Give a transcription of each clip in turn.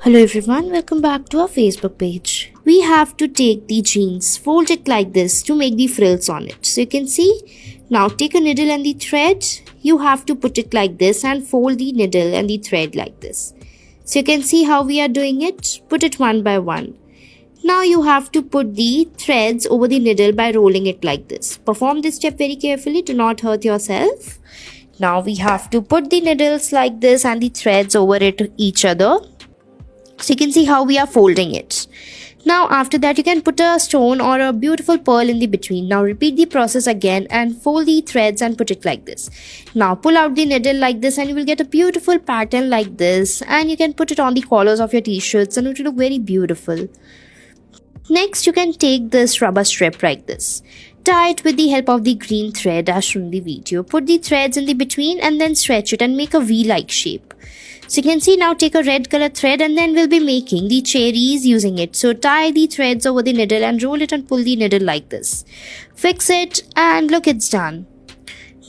Hello everyone, welcome back to our Facebook page. We have to take the jeans, fold it like this to make the frills on it. So you can see, now take a needle and the thread, you have to put it like this and fold the needle and the thread like this. So you can see how we are doing it, put it one by one. Now you have to put the threads over the needle by rolling it like this. Perform this step very carefully, do not hurt yourself. Now we have to put the needles like this and the threads over each other. So you can see how we are folding it. Now after that you can put a stone or a beautiful pearl in the between. Now repeat the process again and fold the threads and put it like this. Now pull out the needle like this and you will get a beautiful pattern like this, and you can put it on the collars of your t-shirts and it will look very beautiful. Next you can take this rubber strip like this. Tie it with the help of the green thread as shown in the video. Put the threads in the between and then stretch it and make a V-like shape. So you can see, now take a red color thread and then we'll be making the cherries using it. So tie the threads over the needle and roll it and pull the needle like this. Fix it and look, it's done.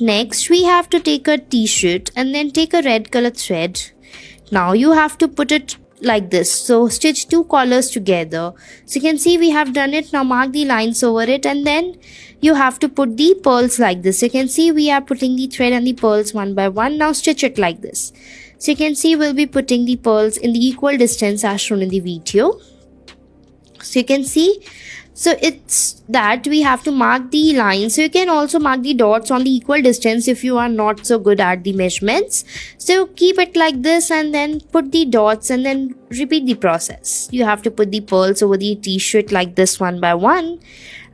Next we have to take a t-shirt and then take a red color thread. Now you have to put it like this. So stitch two collars together. So you can see we have done it. Now mark the lines over it and then you have to put the pearls like this. You can see we are putting the thread and the pearls one by one. Now stitch it like this. So you can see we'll be putting the pearls in the equal distance as shown in the video. So you can see, so it's that we have to mark the lines. So you can also mark the dots on the equal distance if you are not so good at the measurements. So keep it like this and then put the dots and then repeat the process. You have to put the pearls over the t-shirt like this one by one.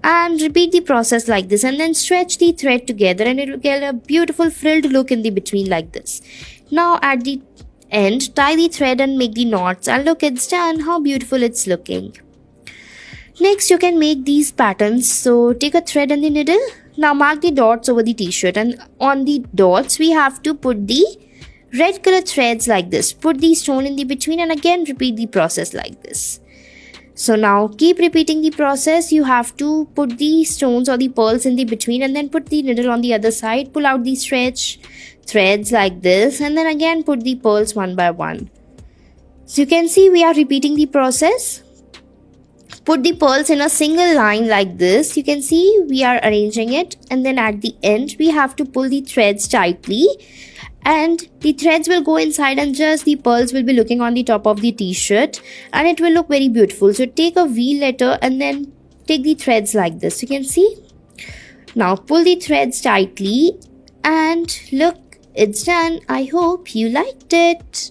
And repeat the process like this and then stretch the thread together and it will get a beautiful frilled look in the between like this. Now at the end, tie the thread and make the knots, and look, it's done. How beautiful it's looking. Next you can make these patterns. So take a thread and the needle. Now mark the dots over the t-shirt, and on the dots we have to put the red color threads like this. Put the stone in the between and again repeat the process like this. So now keep repeating the process. You have to put the stones or the pearls in the between and then put the needle on the other side. Pull out the stretch threads like this and then again put the pearls one by one. So you can see we are repeating the process. Put the pearls in a single line like this. You can see we are arranging it, and then at the end we have to pull the threads tightly and the threads will go inside and just the pearls will be looking on the top of the t-shirt and it will look very beautiful. So take a V letter and then take the threads like this. You can see. Now pull the threads tightly and look, it's done. I hope you liked it.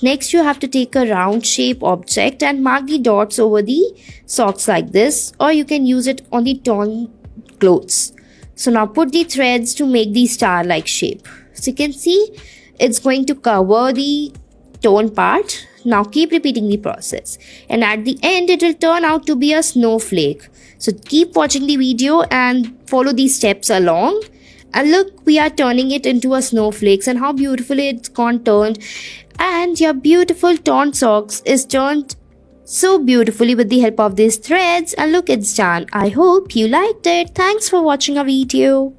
Next you have to take a round shape object and mark the dots over the socks like this, or you can use it on the torn clothes. So now put the threads to make the star like shape. So you can see it's going to cover the torn part. Now keep repeating the process and at the end it will turn out to be a snowflake. So keep watching the video and follow these steps along. And look, we are turning it into a snowflakes, and how beautifully it's gone turned. And your beautiful torn socks is turned so beautifully with the help of these threads. And look, it's done. I hope you liked it. Thanks for watching our video.